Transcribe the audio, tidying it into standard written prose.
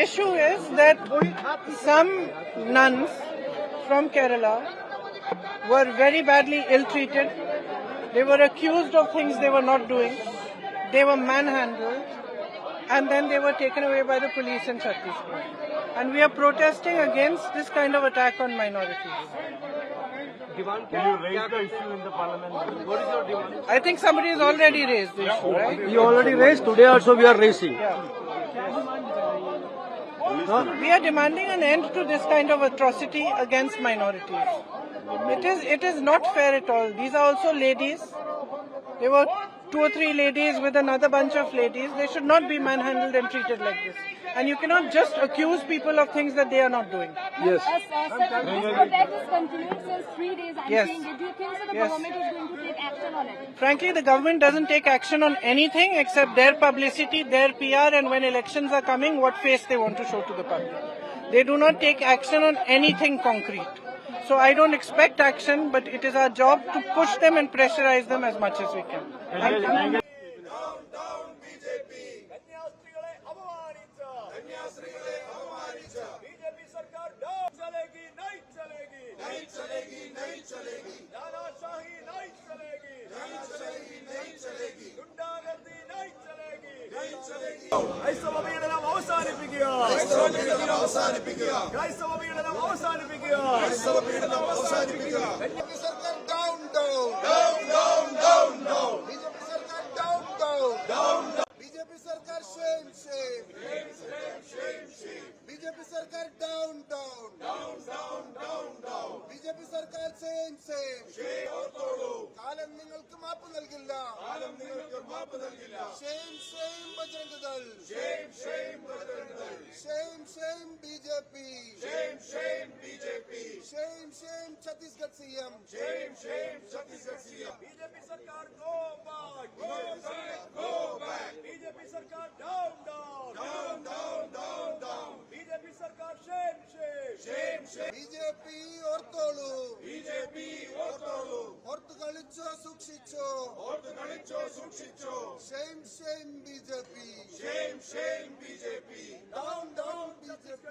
issue is that some nuns from Kerala were very badly ill-treated. They were accused of things they were not doing. They were manhandled, and then they were taken away by the police in Chhattisgarh. And we are protesting against this kind of attack on minorities. Can you raise the issue in the parliament? What is your demand? I think somebody has already raised the issue, right? You already raised, today also we are raising. Yeah. We are demanding an end to this kind of atrocity against minorities. It is not fair at all. These are also ladies. There were 2 or 3 ladies with another bunch of ladies. They should not be manhandled and treated like this. And you cannot just accuse people of things that they are not doing. Yes. Sir, this protest is continuing since 3 days. Yes. Do you think that the Yes. government is going to take action on it? Frankly, the government doesn't take action on anything except their publicity, their PR, and when elections are coming, what face they want to show to the public. They do not take action on anything concrete. So I don't expect action, but it is our job to push them and pressurize them as much as we can. Thank you. ക്രൈസ്തവ പീഡനം അവസാനിപ്പിക്കുക. BJP സർക്കാർ down, down. BJP സർക്കാർ shame. BJP സർക്കാർ down. BJP സർക്കാർ same. കാലം നിങ്ങൾക്ക് മാപ്പ് നൽകില്ല. Shame Bajrang Dal. Shame BJP. Shame Chhattisgarh CM. BJP സർക്കാർ go back. BJP സർക്കാർ down. BJP സർക്കാർ shame. BJP ഓർത്തോളൂ. ഓർത്തു കളിച്ചോ സൂക്ഷിച്ചോ. Shame BJP. Down BJP.